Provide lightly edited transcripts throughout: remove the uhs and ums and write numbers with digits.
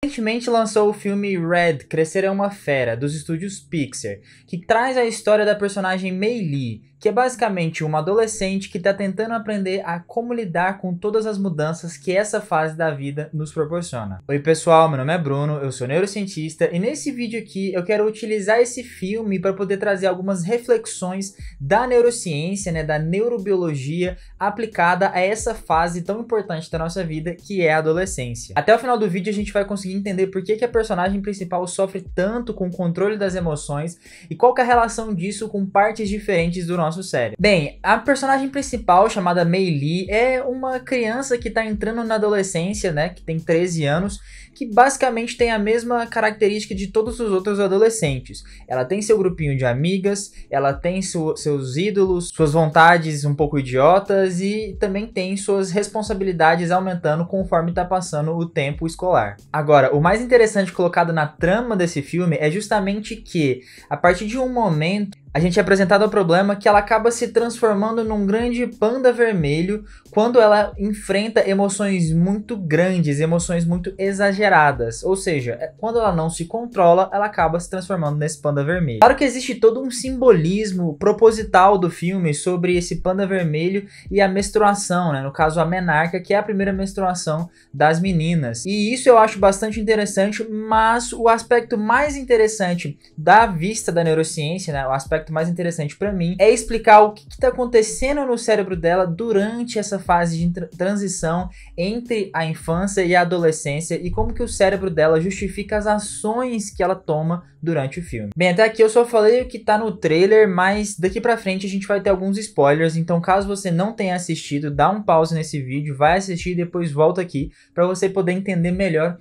Recentemente lançou o filme Red, Crescer é uma Fera, dos estúdios Pixar, que traz a história da personagem Mei Lee, que é basicamente uma adolescente que está tentando aprender a como lidar com todas as mudanças que essa fase da vida nos proporciona. Oi pessoal, meu nome é Bruno, eu sou neurocientista e nesse vídeo aqui eu quero utilizar esse filme para poder trazer algumas reflexões da neurociência, da neurobiologia aplicada a essa fase tão importante da nossa vida que é a adolescência. Até o final do vídeo a gente vai conseguir entender por que a personagem principal sofre tanto com o controle das emoções e qual que é a relação disso com partes diferentes do nosso cérebro. Bem, a personagem principal, chamada Mei Lee, é uma criança que está entrando na adolescência, que tem 13 anos, que basicamente tem a mesma característica de todos os outros adolescentes. Ela tem seu grupinho de amigas, ela tem seus ídolos, suas vontades um pouco idiotas e também tem suas responsabilidades aumentando conforme está passando o tempo escolar. Agora, o mais interessante colocado na trama desse filme é justamente que, a partir de um momento, a gente é apresentado ao problema que ela acaba se transformando num grande panda vermelho quando ela enfrenta emoções muito grandes, emoções muito exageradas. Ou seja, quando ela não se controla, ela acaba se transformando nesse panda vermelho. Claro que existe todo um simbolismo proposital do filme sobre esse panda vermelho e a menstruação, no caso a menarca, que é a primeira menstruação das meninas. E isso eu acho bastante interessante, mas o aspecto mais interessante da vista da neurociência, o aspecto mais interessante para mim é explicar o que está acontecendo no cérebro dela durante essa fase de transição entre a infância e a adolescência e como que o cérebro dela justifica as ações que ela toma durante o filme. Bem, até aqui eu só falei o que tá no trailer, mas daqui pra frente a gente vai ter alguns spoilers, então caso você não tenha assistido, dá um pause nesse vídeo, vai assistir e depois volta aqui para você poder entender melhor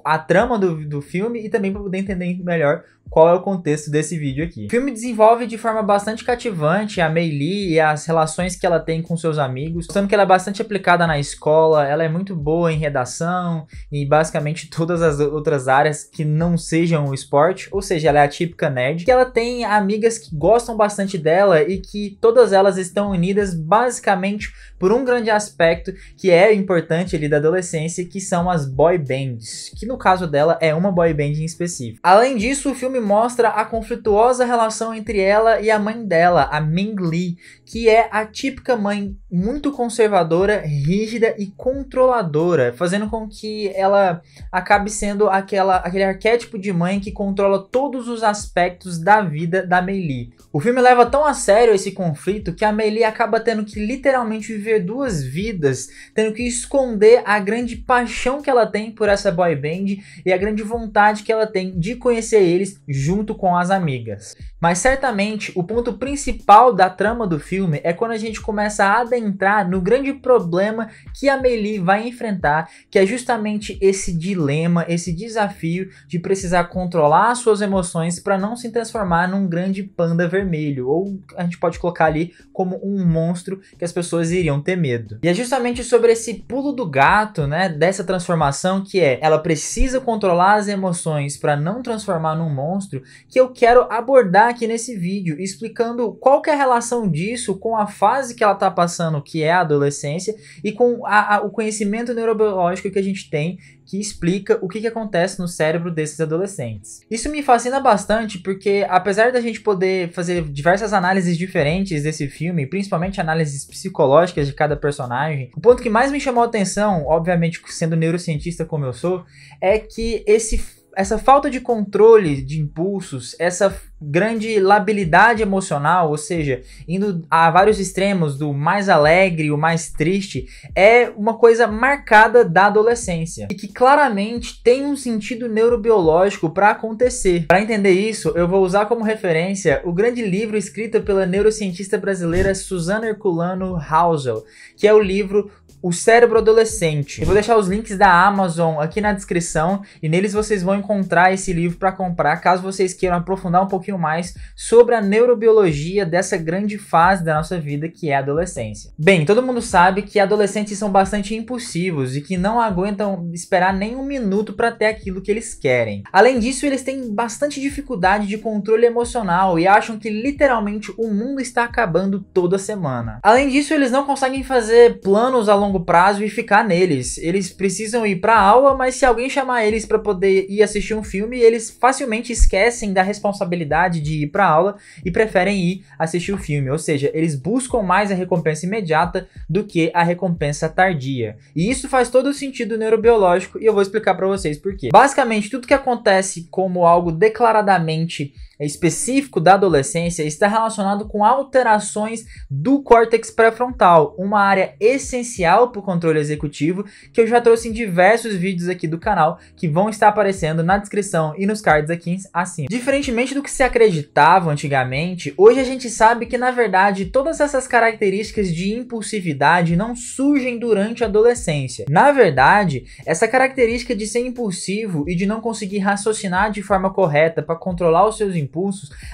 a trama do filme e também para poder entender melhor qual é o contexto desse vídeo aqui. O filme desenvolve de forma bastante cativante a Mei Lee e as relações que ela tem com seus amigos, mostrando que ela é bastante aplicada na escola, ela é muito boa em redação e basicamente todas as outras áreas que não sejam o esporte, ou seja, ela é a típica nerd, que ela tem amigas que gostam bastante dela e que todas elas estão unidas basicamente por um grande aspecto que é importante ali da adolescência, que são as boy bands, que no caso dela é uma boy band em específico. Além disso, o filme mostra a conflituosa relação entre ela e a mãe dela, a Ming Lee, que é a típica mãe muito conservadora, rígida e controladora, fazendo com que ela acabe sendo aquele arquétipo de mãe que controla todos os aspectos da vida da Mei Lee. O filme leva tão a sério esse conflito que a Mei Lee acaba tendo que literalmente viver duas vidas, tendo que esconder a grande paixão que ela tem por essa boy band e a grande vontade que ela tem de conhecer eles junto com as amigas. Mas certamente o ponto principal da trama do filme é quando a gente começa a adentrar no grande problema que a Mei Lee vai enfrentar, que é justamente esse dilema, esse desafio de precisar controlar as suas emoções para não se transformar num grande panda vermelho, ou a gente pode colocar ali como um monstro que as pessoas iriam ter medo. E é justamente sobre esse pulo do gato, dessa transformação, que ela precisa controlar as emoções para não transformar num monstro, que eu quero abordar aqui nesse vídeo, explicando qual que é a relação disso com a fase que ela está passando, que é a adolescência, e com o conhecimento neurobiológico que a gente tem, que explica o que acontece no cérebro desses adolescentes. Isso me fascina bastante porque, apesar da gente poder fazer diversas análises diferentes desse filme, principalmente análises psicológicas de cada personagem, o ponto que mais me chamou a atenção, obviamente sendo neurocientista como eu sou, é que essa falta de controle de impulsos, essa grande labilidade emocional, ou seja, indo a vários extremos do mais alegre e o mais triste, é uma coisa marcada da adolescência e que claramente tem um sentido neurobiológico para acontecer. Para entender isso, eu vou usar como referência o grande livro escrito pela neurocientista brasileira Suzana Herculano Hausel, que é o livro O Cérebro Adolescente. Eu vou deixar os links da Amazon aqui na descrição e neles vocês vão encontrar esse livro para comprar, caso vocês queiram aprofundar um pouquinho mais sobre a neurobiologia dessa grande fase da nossa vida que é a adolescência. Bem, todo mundo sabe que adolescentes são bastante impulsivos e que não aguentam esperar nem um minuto para ter aquilo que eles querem. Além disso, eles têm bastante dificuldade de controle emocional e acham que literalmente o mundo está acabando toda semana. Além disso, eles não conseguem fazer planos a longo longo prazo e ficar neles. Eles precisam ir pra aula, mas se alguém chamar eles para poder ir assistir um filme, eles facilmente esquecem da responsabilidade de ir pra aula e preferem ir assistir o filme. Ou seja, eles buscam mais a recompensa imediata do que a recompensa tardia. E isso faz todo o sentido neurobiológico e eu vou explicar para vocês por quê. Basicamente, tudo que acontece como algo declaradamente específico da adolescência está relacionado com alterações do córtex pré-frontal, uma área essencial para o controle executivo que eu já trouxe em diversos vídeos aqui do canal que vão estar aparecendo na descrição e nos cards aqui acima. Diferentemente do que se acreditava antigamente, hoje a gente sabe que na verdade todas essas características de impulsividade não surgem durante a adolescência. Na verdade, essa característica de ser impulsivo e de não conseguir raciocinar de forma correta para controlar os seus impulsos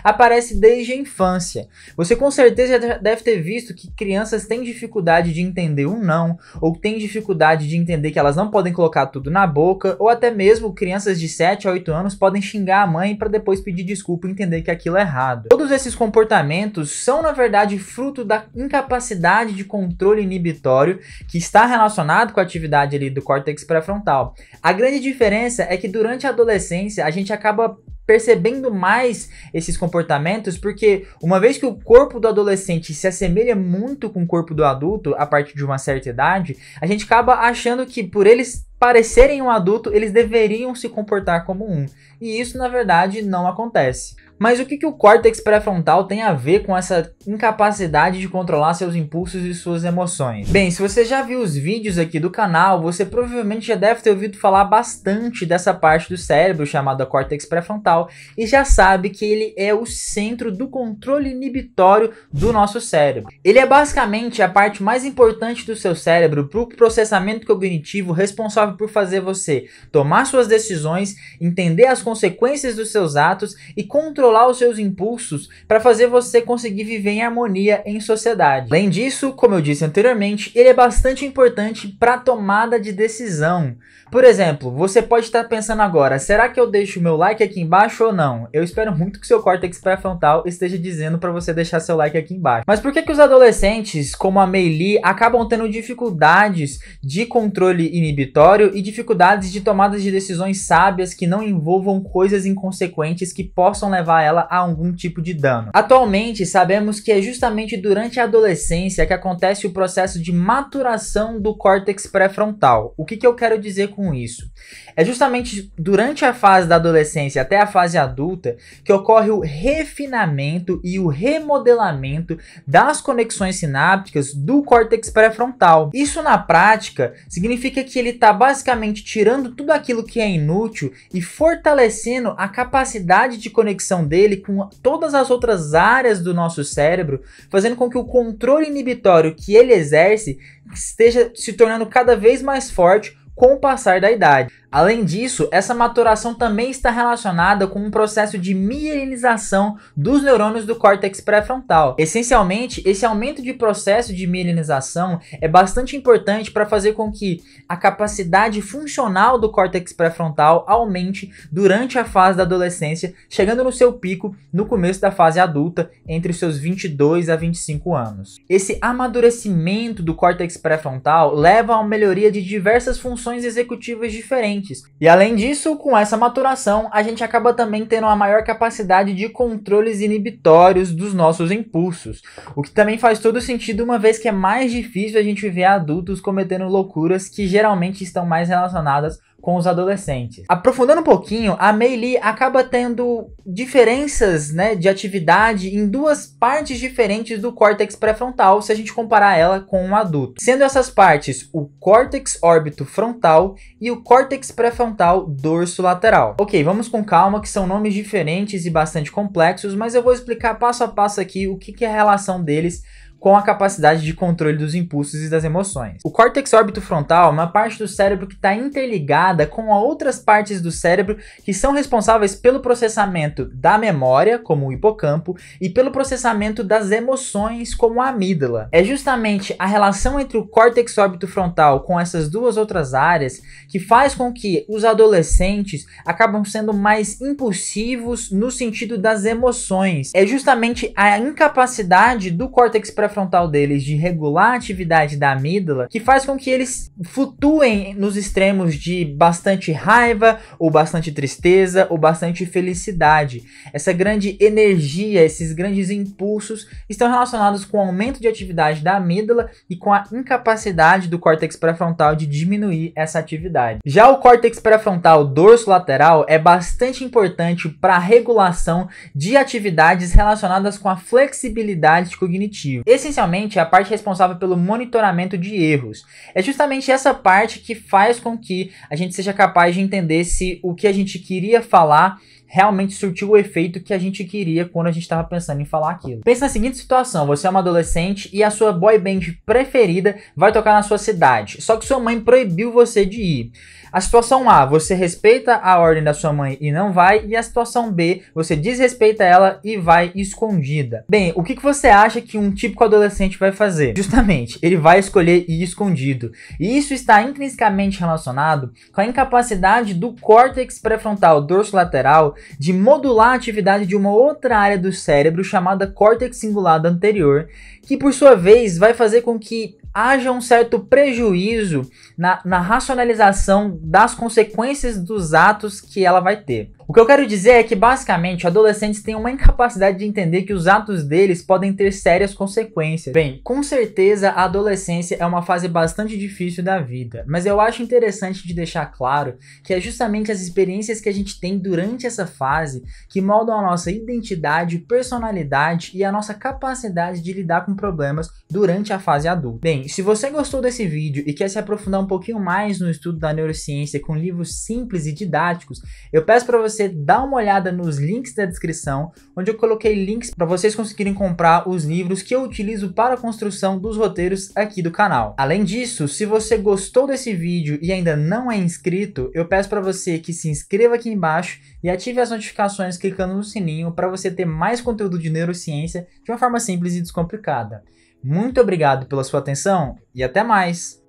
aparece desde a infância. Você com certeza já deve ter visto que crianças têm dificuldade de entender um não, ou têm dificuldade de entender que elas não podem colocar tudo na boca, ou até mesmo crianças de 7 a 8 anos podem xingar a mãe para depois pedir desculpa e entender que aquilo é errado. Todos esses comportamentos são na verdade fruto da incapacidade de controle inibitório que está relacionado com a atividade ali do córtex pré-frontal. A grande diferença é que durante a adolescência a gente acaba percebendo mais esses comportamentos, porque uma vez que o corpo do adolescente se assemelha muito com o corpo do adulto a partir de uma certa idade, a gente acaba achando que por eles parecerem um adulto, eles deveriam se comportar como um. E isso, na verdade, não acontece. Mas o que o córtex pré-frontal tem a ver com essa incapacidade de controlar seus impulsos e suas emoções? Bem, se você já viu os vídeos aqui do canal, você provavelmente já deve ter ouvido falar bastante dessa parte do cérebro chamada córtex pré-frontal e já sabe que ele é o centro do controle inibitório do nosso cérebro. Ele é basicamente a parte mais importante do seu cérebro para o processamento cognitivo, responsável por fazer você tomar suas decisões, entender as consequências dos seus atos e controlar os seus impulsos para fazer você conseguir viver em harmonia em sociedade. Além disso, como eu disse anteriormente, ele é bastante importante para a tomada de decisão. Por exemplo, você pode estar pensando agora, será que eu deixo o meu like aqui embaixo ou não? Eu espero muito que seu córtex pré-frontal esteja dizendo para você deixar seu like aqui embaixo. Mas por que os adolescentes, como a Meili, acabam tendo dificuldades de controle inibitório e dificuldades de tomadas de decisões sábias que não envolvam coisas inconsequentes que possam levar ela a algum tipo de dano? Atualmente, sabemos que é justamente durante a adolescência que acontece o processo de maturação do córtex pré-frontal. O que eu quero dizer com isso? É justamente durante a fase da adolescência até a fase adulta que ocorre o refinamento e o remodelamento das conexões sinápticas do córtex pré-frontal. Isso na prática significa que ele está basicamente tirando tudo aquilo que é inútil e fortalecendo a capacidade de conexão dele com todas as outras áreas do nosso cérebro, fazendo com que o controle inibitório que ele exerce esteja se tornando cada vez mais forte com o passar da idade. Além disso, essa maturação também está relacionada com um processo de mielinização dos neurônios do córtex pré-frontal. Essencialmente, esse aumento de processo de mielinização é bastante importante para fazer com que a capacidade funcional do córtex pré-frontal aumente durante a fase da adolescência, chegando no seu pico no começo da fase adulta, entre os seus 22 a 25 anos. Esse amadurecimento do córtex pré-frontal leva a uma melhoria de diversas funções executivas diferentes. E além disso, com essa maturação, a gente acaba também tendo uma maior capacidade de controles inibitórios dos nossos impulsos, o que também faz todo sentido, uma vez que é mais difícil a gente ver adultos cometendo loucuras que geralmente estão mais relacionadas com os adolescentes. Aprofundando um pouquinho, a Meili acaba tendo diferenças, de atividade em duas partes diferentes do córtex pré-frontal, se a gente comparar ela com um adulto. Sendo essas partes o córtex órbito frontal e o córtex pré-frontal dorso-lateral. Ok, vamos com calma, que são nomes diferentes e bastante complexos, mas eu vou explicar passo a passo aqui o que é a relação deles com a capacidade de controle dos impulsos e das emoções. O córtex órbito frontal é uma parte do cérebro que está interligada com outras partes do cérebro que são responsáveis pelo processamento da memória, como o hipocampo, e pelo processamento das emoções, como a amígdala. É justamente a relação entre o córtex órbito frontal com essas duas outras áreas que faz com que os adolescentes acabam sendo mais impulsivos no sentido das emoções. É justamente a incapacidade do córtex pré-frontal pré-frontal deles de regular a atividade da amígdala, que faz com que eles flutuem nos extremos de bastante raiva, ou bastante tristeza, ou bastante felicidade. Essa grande energia, esses grandes impulsos estão relacionados com o aumento de atividade da amígdala e com a incapacidade do córtex pré-frontal de diminuir essa atividade. Já o córtex pré-frontal dorsolateral é bastante importante para a regulação de atividades relacionadas com a flexibilidade cognitiva. Essencialmente, é a parte responsável pelo monitoramento de erros. É justamente essa parte que faz com que a gente seja capaz de entender se o que a gente queria falar realmente surtiu o efeito que a gente queria quando a gente estava pensando em falar aquilo. Pensa na seguinte situação: você é uma adolescente e a sua boy band preferida vai tocar na sua cidade, só que sua mãe proibiu você de ir. A situação A, você respeita a ordem da sua mãe e não vai, e a situação B, você desrespeita ela e vai escondida. Bem, o que você acha que um típico adolescente vai fazer? Justamente, ele vai escolher ir escondido. E isso está intrinsecamente relacionado com a incapacidade do córtex pré-frontal dorsolateral de modular a atividade de uma outra área do cérebro chamada córtex cingulado anterior, que por sua vez vai fazer com que haja um certo prejuízo na racionalização das consequências dos atos que ela vai ter. O que eu quero dizer é que, basicamente, adolescentes têm uma incapacidade de entender que os atos deles podem ter sérias consequências. Bem, com certeza a adolescência é uma fase bastante difícil da vida, mas eu acho interessante de deixar claro que é justamente as experiências que a gente tem durante essa fase que moldam a nossa identidade, personalidade e a nossa capacidade de lidar com problemas durante a fase adulta. Bem, se você gostou desse vídeo e quer se aprofundar um pouquinho mais no estudo da neurociência com livros simples e didáticos, eu peço para você dar uma olhada nos links da descrição, onde eu coloquei links para vocês conseguirem comprar os livros que eu utilizo para a construção dos roteiros aqui do canal. Além disso, se você gostou desse vídeo e ainda não é inscrito, eu peço para você que se inscreva aqui embaixo e ative as notificações clicando no sininho para você ter mais conteúdo de neurociência de uma forma simples e descomplicada. Muito obrigado pela sua atenção e até mais!